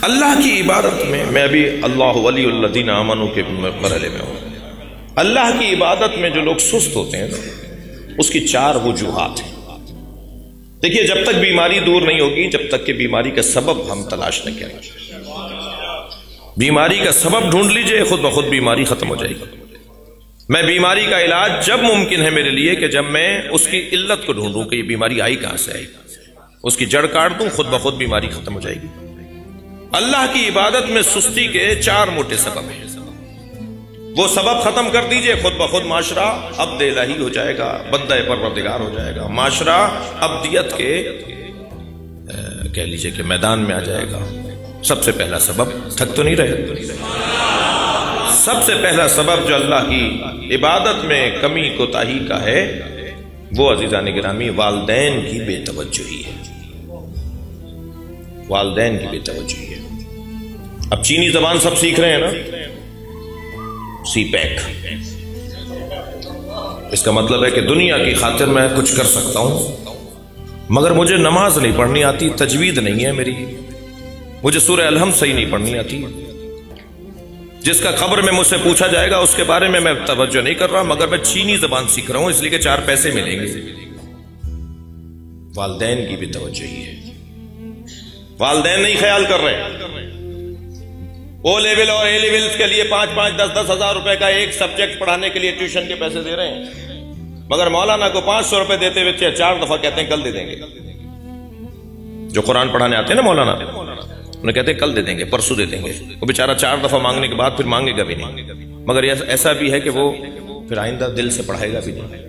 اللہ کی عبادت میں ابھی اللہ ولی الذین آمنوا کے مرحلے میں ہوں. اللہ کی عبادت میں جو لوگ سست ہوتے ہیں نا، اس کی 4 وجوہات ہیں. دیکھیے، جب تک بیماری دور نہیں ہوگی، جب تک کہ بیماری کا سبب ہم تلاش نہ کریں. بیماری کا سبب ڈھونڈ لیجئے، خود بخود بیماری ختم ہو جائے گی. میں بیماری کا علاج جب ممکن ہے میرے لیے کہ جب میں اس کی علت کو ڈھونڈوں کہ یہ بیماری آئی کہاں سے آئی، اس کی جڑ کاٹ دوں، خود بخود بیماری ختم ہو جائے گی. اللہ کی عبادت میں سستی کے 4 موٹے سبب ہیں. وہ سبب ختم کر دیجئے، خود بخود معاشرہ عبد الہی ہو جائے گا، بندہ پروردگار ہو جائے گا. معاشرہ عبدیت کے کہہ لیجئے کہ میدان میں آ جائے گا. سب سے پہلا سبب، تھک تو نہیں رہے، سب سے پہلا سبب جو اللہ کی عبادت میں کمی کوتاہی کا ہے، وہ عزیزان گرامی والدین کی بے توجہی ہے. والدین کی بے توجہی ہے. اب چینی زبان سب سیکھ رہے ہیں نا، سی پیک. اس کا مطلب ہے کہ دنیا کی خاطر میں کچھ کر سکتا ہوں، مگر مجھے نماز نہیں پڑھنی آتی، تجوید نہیں ہے میری، مجھے سورہ الحمد صحیح نہیں پڑھنی آتی. جس کا خبر میں مجھ سے پوچھا جائے گا اس کے بارے میں توجہ نہیں کر رہا، مگر میں چینی زبان سیکھ رہا ہوں اس لیے کہ 4 پیسے ملیں گے. والدین کی بھی توجہی ہے. والدین نہیں خیال کر رہے. او لیول اور اے لیول کے لیے 5-5 10-10 ہزار روپے کا ایک سبجیکٹ پڑھانے کے لیے ٹیوشن کے پیسے دے رہے ہیں، مگر مولانا کو 500 روپے دیتے ہوئے 4 دفعہ کہتے ہیں کل دے دیں گے. جو قرآن پڑھانے آتے ہیں نا مولانا، انہیں کہتے ہیں کل دے دیں گے، پرسوں دے دیں گے. وہ بیچارہ 4 دفعہ مانگنے کے بعد پھر مانگے گا بھی نہیں. مگر ایسا بھی ہے کہ وہ پھر آئندہ دل سے پڑھائے گا بھی نہیں.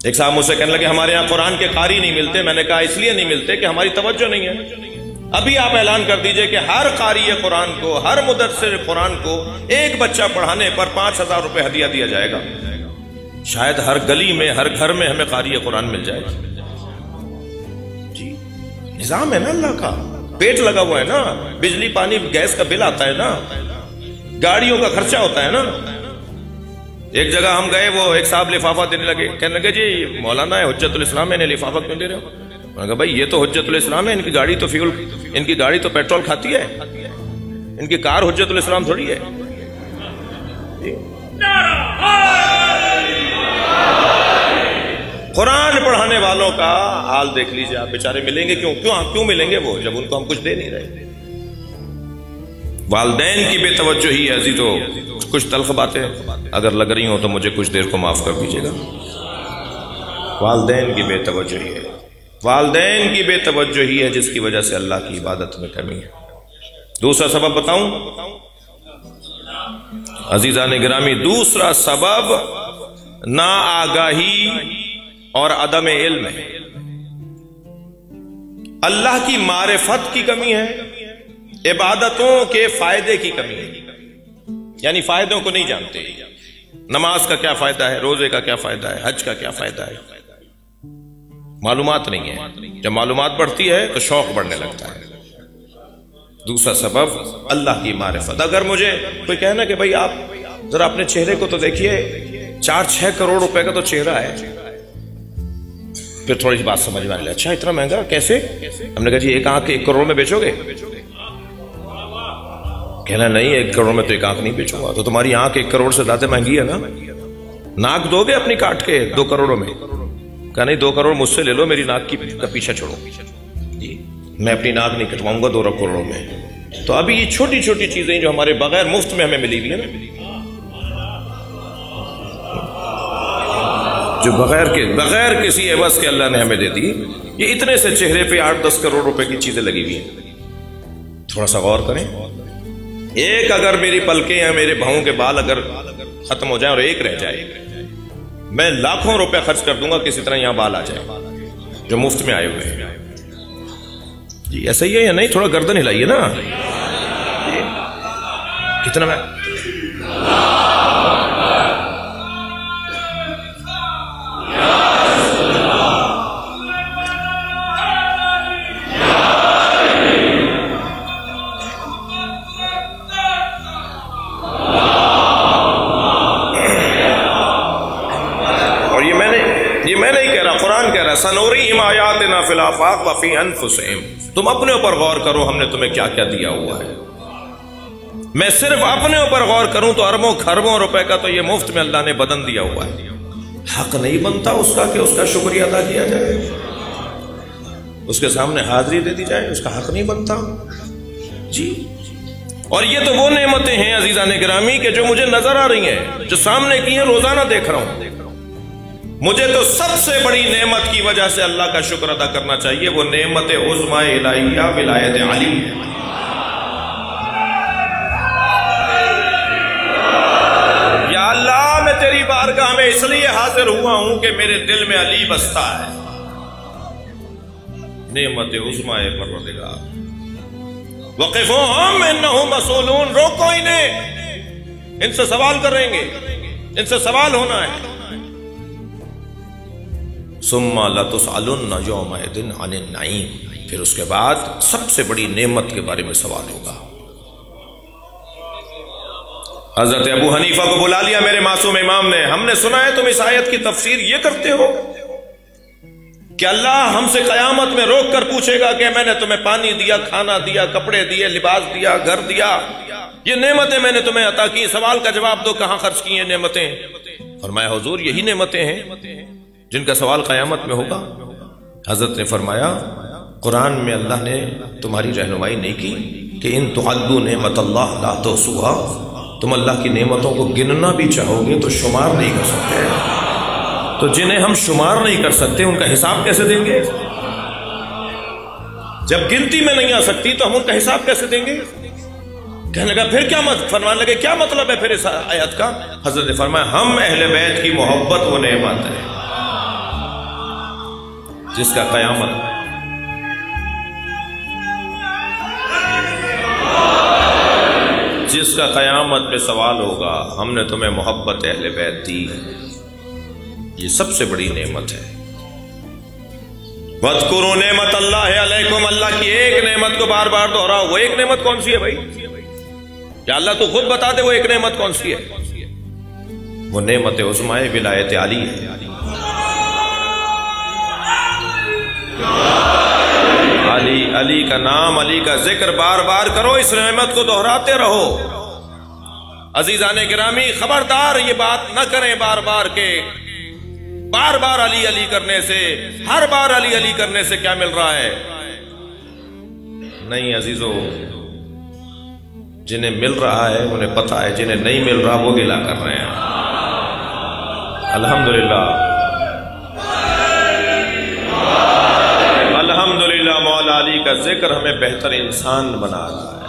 ایک صاحب مجھ سے کہنے لگے ہمارے یہاں قرآن کے قاری نہیں ملتے. میں نے کہا اس لیے نہیں ملتے کہ ہماری توجہ نہیں ہے. ابھی آپ اعلان کر دیجئے کہ ہر قاری قرآن کو، ہر مدرسر قرآن کو ایک بچہ پڑھانے پر 5,000 روپے ہدیہ دیا جائے گا. شاید ہر گلی میں، ہر گھر میں ہمیں قاری قرآن مل جائے گا. جی نظام ہے نا اللہ کا، پیٹ لگا ہوا ہے نا، بجلی پانی گیس کا بل آتا ہے نا، گاڑیوں کا خرچہ ہوتا ہے نا. ایک جگہ ہم گئے، وہ ایک صاحب لفافہ دینے لگے، کہنے لگے جی مولانا ہے حجت الاسلام ہے، انہیں لفافہ کیوں دے رہے ہو؟ میں نے کہا بھائی یہ تو حجت الاسلام ہے، ان کی گاڑی تو فیول، ان کی گاڑی تو پیٹرول کھاتی ہے، ان کی کار حجت الاسلام تھوڑی ہے. قرآن پڑھانے والوں کا حال دیکھ لیجئے آپ، بیچارے ملیں گے کیوں ملیں گے وہ، جب ان کو ہم کچھ دے نہیں رہے. والدین کی بے توجہی ہے. عزیزو کچھ تلخ باتیں اگر لگ رہی ہوں تو مجھے کچھ دیر کو معاف کر دیجیے گا. والدین کی بے توجہی ہے. والدین کی بے توجہی ہے جس کی وجہ سے اللہ کی عبادت میں کمی ہے. دوسرا سبب بتاؤں عزیزان گرامی؟ دوسرا سبب ناآگاہی اور عدم علم ہے. اللہ کی معرفت کی کمی ہے، عبادتوں کے فائدے کی کمی ہے. یعنی فائدوں کو نہیں جانتے. نماز کا کیا فائدہ ہے، روزے کا کیا فائدہ ہے، حج کا کیا فائدہ ہے، معلومات نہیں ہے. جب معلومات بڑھتی ہے تو شوق بڑھنے لگتا ہے. دوسرا سبب اللہ کی معرفت. اگر مجھے کوئی کہنا کہ بھائی آپ ذرا اپنے چہرے کو تو دیکھیے، 4-6 کروڑ روپے کا تو چہرہ ہے، پھر تھوڑی سی بات سمجھ میں آنے لگی، اچھا اتنا مہنگا کیسے؟ ہم نے کہا جی ایک آنکھ 1 کروڑ میں بیچو گے؟ کہنا نہیں 1 کروڑ میں تو ایک آنکھ نہیں بیچوں گا. تو تمہاری آنکھ 1 کروڑ سے زیادہ مہنگی ہے نا. ناک دو گے اپنی کاٹ کے 2 کروڑوں میں؟ کہا نہیں 2 کروڑ مجھ سے لے لو، میری ناک کا پیچھا چھوڑو. جی میں اپنی ناک نہیں کٹواؤں گا 2 کروڑوں میں. تو ابھی یہ چھوٹی چھوٹی چیزیں جو ہمارے بغیر مفت میں ہمیں ملی ہوئی ہیں نا، جو بغیر کسی عوض کے اللہ نے ہمیں دے دی، یہ اتنے سے چہرے پہ 8-10 کروڑ روپے کی چیزیں لگی ہوئی ہیں. تھوڑا سا غور کریں. ایک اگر میری پلکیں یا میرے بھاؤں کے بال اگر ختم ہو جائیں اور ایک رہ جائے، میں لاکھوں روپے خرچ کر دوں گا کسی طرح یہاں بال آ جائے جو مفت میں آئے ہوئے ہیں. جی ایسا ہی ہے یا نہیں؟ تھوڑا گردن ہلائیے نا. کتنا میں قرآن کہہ رہا ہے سنوریہم آیاتنا فی الآفاق وفی انفسہم، تم اپنے اوپر غور کرو ہم نے تمہیں کیا کیا دیا ہوا ہے۔ میں صرف اپنے اوپر غور کروں تو اربوں خربوں روپے کا تو یہ مفت میں اللہ نے بدن دیا ہوا ہے، حق نہیں بنتا اس کا کہ اس کا شکریہ ادا کیا جائے، اس کے سامنے حاضری دے دی جائے، اس کا حق نہیں بنتا جی۔ اور یہ تو وہ نعمتیں ہیں عزیزان گرامی کہ جو مجھے نظر آ رہی ہیں، جو سامنے کی ہیں، روزانہ دیکھ رہا ہوں۔ مجھے تو سب سے بڑی نعمت کی وجہ سے اللہ کا شکر ادا کرنا چاہیے، وہ نعمت عظمی الہیہ ولایت علی ہے۔ یا اللہ میں تیری بارگاہ میں اس لیے حاضر ہوا ہوں کہ میرے دل میں علی بستا ہے، نعمت عظمی پروردگار۔ وقفوہم انہم مسئولون، روکو انہیں، ان سے سوال کریں گے، ان سے سوال ہونا ہے۔ ثم لتسألن یومئذ عن النعیم، پھر اس کے بعد سب سے بڑی نعمت کے بارے میں سوال ہوگا۔ حضرت ابو حنیفہ کو بلا لیا میرے معصوم امام نے، ہم نے سنا ہے تم اس آیت کی تفسیر یہ کرتے ہو کہ اللہ ہم سے قیامت میں روک کر پوچھے گا کہ میں نے تمہیں پانی دیا، کھانا دیا، کپڑے دیے، لباس دیا، گھر دیا، یہ نعمتیں میں نے تمہیں عطا کی، سوال کا جواب دو کہاں خرچ کی ہیں نعمتیں؟ فرمایا حضور یہی نعمتیں ہیں جن کا سوال قیامت میں ہوگا۔ حضرت نے فرمایا قرآن میں اللہ نے تمہاری رہنمائی نہیں کی کہ ان تعدوا نعمت اللہ لا تحصوها، تم اللہ کی نعمتوں کو گننا بھی چاہو گے تو شمار نہیں کر سکتے، تو جنہیں ہم شمار نہیں کر سکتے ان کا حساب کیسے دیں گے؟ جب گنتی میں نہیں آ سکتی تو ہم ان کا حساب کیسے دیں گے؟ کہنے لگا پھر کیا فرمانے لگے کیا مطلب ہے پھر اس آیت کا؟ حضرت نے فرمایا ہم اہل بیت کی محبت وہ نعمت ہے جس کا قیامت پہ سوال ہوگا، ہم نے تمہیں محبت اہل بیت دی، یہ سب سے بڑی نعمت ہے۔ وَاذْكُرُوا نعمت اللہ علیکم، اللہ کی ایک نعمت کو بار بار دہراؤ، وہ ایک نعمت کون سی ہے بھائی؟ یا اللہ تو خود بتا دے وہ ایک نعمت کون سی ہے؟ وہ نعمت عظمی ولایت علی ہے۔ علی کا نام، علی کا ذکر بار بار کرو، اس نعمت کو دہراتے رہو۔ عزیزان گرامی خبردار یہ بات نہ کریں بار بار کہ بار بار علی علی کرنے سے، ہر بار علی علی کرنے سے کیا مل رہا ہے؟ نہیں عزیزو، جنہیں مل رہا ہے انہیں پتہ ہے، جنہیں نہیں مل رہا وہ گلا کر رہے ہیں۔ الحمدللہ الحمدللہ مولا علی کا ذکر ہمیں بہتر انسان بنا رہا ہے۔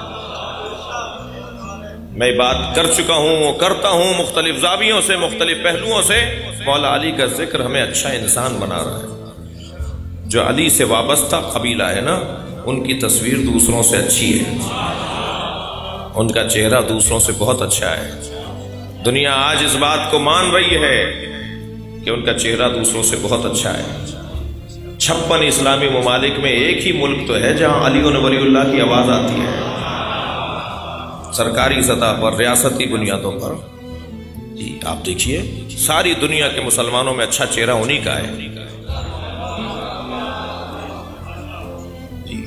میں بات کر چکا ہوں، کرتا ہوں مختلف زاویوں سے، مختلف پہلوؤں سے، مولا علی کا ذکر ہمیں اچھا انسان بنا رہا ہے۔ جو علی سے وابستہ قبیلہ ہے نا، ان کی تصویر دوسروں سے اچھی ہے، ان کا چہرہ دوسروں سے بہت اچھا ہے۔ دنیا آج اس بات کو مان رہی ہے کہ ان کا چہرہ دوسروں سے بہت اچھا ہے۔ 56 اسلامی ممالک میں ایک ہی ملک تو ہے جہاں علی و ولی اللہ کی آواز آتی ہے، سرکاری سطح پر، ریاستی بنیادوں پر۔ جی آپ دیکھیے ساری دنیا کے مسلمانوں میں اچھا چہرہ انہی کا ہے۔ جی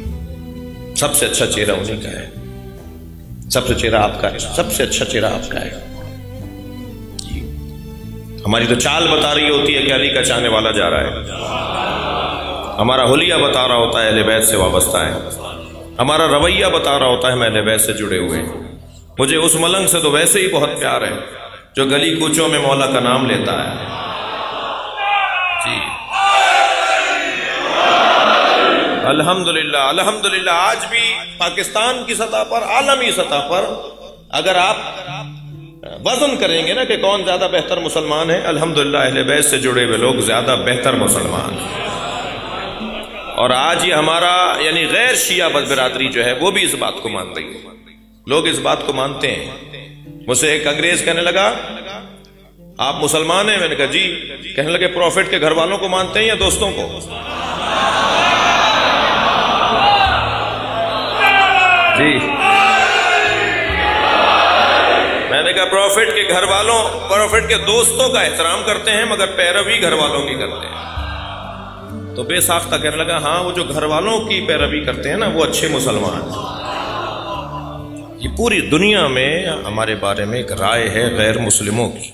سب سے اچھا چہرہ انہی کا ہے، سب سے چہرہ آپ کا ہے، سب سے اچھا چہرہ آپ کا ہے۔ جی ہماری تو چال بتا رہی ہوتی ہے کہ علی کا چاہنے والا جا رہا ہے، ہمارا حلیہ بتا رہا ہوتا ہے اہل بیت سے وابستہ ہے، ہمارا رویہ بتا رہا ہوتا ہے ہم اہل بیت سے جڑے ہوئے ہیں۔ مجھے اس ملنگ سے تو ویسے ہی بہت پیار ہے جو گلی کوچوں میں مولا کا نام لیتا ہے۔ جی الحمدللہ الحمدللہ آج بھی پاکستان کی سطح پر، عالمی سطح پر اگر آپ وزن کریں گے نا کہ کون زیادہ بہتر مسلمان ہے، الحمدللہ اہل بیت سے جڑے ہوئے لوگ زیادہ بہتر مسلمان ہیں۔ اور آج یہ ہمارا یعنی غیر شیعہ برادری جو ہے وہ بھی اس بات کو مان رہی ہے، لوگ اس بات کو مانتے ہیں۔ مجھ سے ایک انگریز کہنے لگا آپ مسلمان ہیں؟ میں نے کہا جی۔ کہنے لگے پروفٹ کے گھر والوں کو مانتے ہیں یا دوستوں کو؟ جی میں نے کہا پروفٹ کے گھر والوں، پروفٹ کے دوستوں کا احترام کرتے ہیں مگر پیروی گھر والوں کی کرتے ہیں۔ تو بے ساختہ کہنے لگا ہاں وہ جو گھر والوں کی پیروی کرتے ہیں نا وہ اچھے مسلمان ہیں۔ یہ پوری دنیا میں ہمارے بارے میں ایک رائے ہے غیر مسلموں کی۔